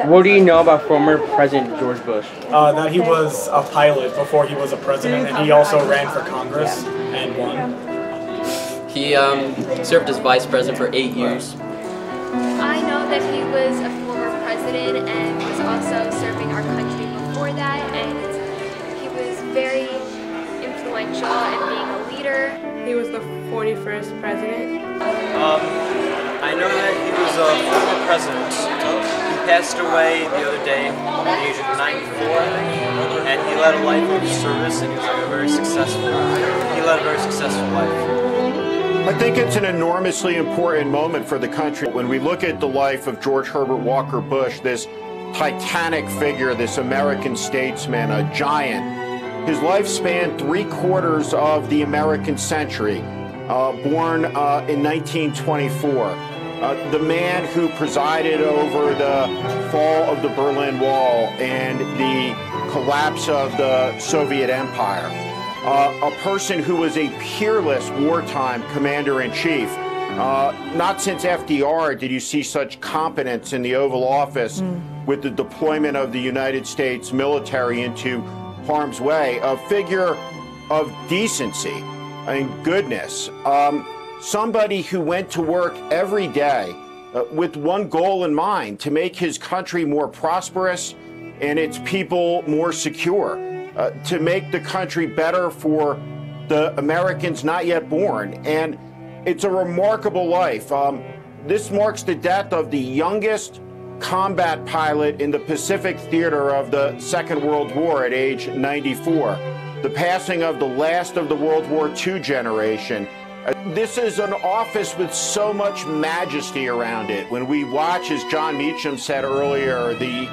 What do you know about former President George Bush? That he was a pilot before he was a president, and he also ran for Congress and won. He served as vice president for 8 years. I know that he was a former president and was also serving our country before that, and he was very influential in being a leader. He was the 41st president. I know that he was a former president. He passed away the other day at the age of 94, and he led a life of service, and he was a very successful life. I think it's an enormously important moment for the country. When we look at the life of George Herbert Walker Bush, this titanic figure, this American statesman, a giant, his life spanned 3/4 of the American century, born in 1924. The man who presided over the fall of the Berlin Wall and the collapse of the Soviet Empire. A person who was a peerless wartime commander-in-chief. Not since FDR did you see such competence in the Oval Office with the deployment of the United States military into harm's way. A figure of decency and goodness. Somebody who went to work every day with one goal in mind, to make his country more prosperous and its people more secure, to make the country better for the Americans not yet born. And it's a remarkable life. This marks the death of the youngest combat pilot in the Pacific theater of the Second World War at age 94. The passing of the last of the World War II generation. This is an office with so much majesty around it. When we watch, as John Meacham said earlier, the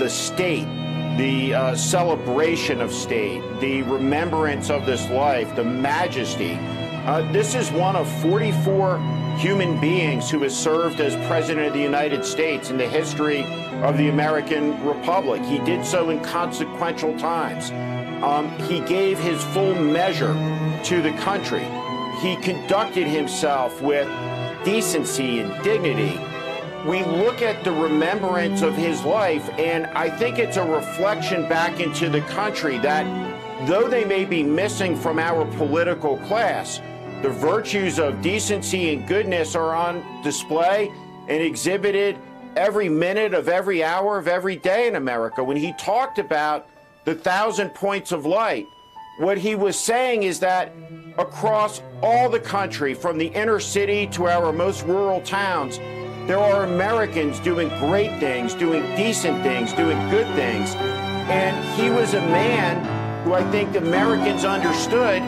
state, the celebration of state, the remembrance of this life, the majesty. This is one of 44 human beings who has served as President of the United States in the history of the American Republic. He did so in consequential times. He gave his full measure to the country. He conducted himself with decency and dignity. We look at the remembrance of his life, and I think it's a reflection back into the country that though they may be missing from our political class, the virtues of decency and goodness are on display and exhibited every minute of every hour of every day in America. When he talked about the 1,000 points of light, what he was saying is that across all the country, from the inner city to our most rural towns, there are Americans doing great things, doing decent things, doing good things. And he was a man who I think Americans understood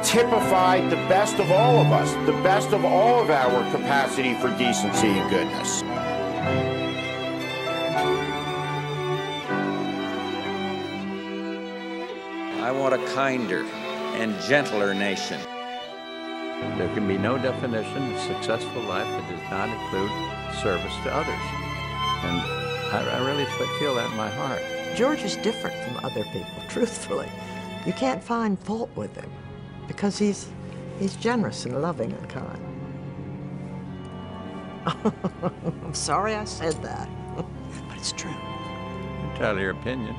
typified the best of all of us, the best of all of our capacity for decency and goodness. I want a kinder and gentler nation. There can be no definition of successful life that does not include service to others. And I really feel that in my heart. George is different from other people, truthfully. You can't find fault with him because he's generous and loving and kind. I'm sorry I said that, but it's true. Entirely your opinion.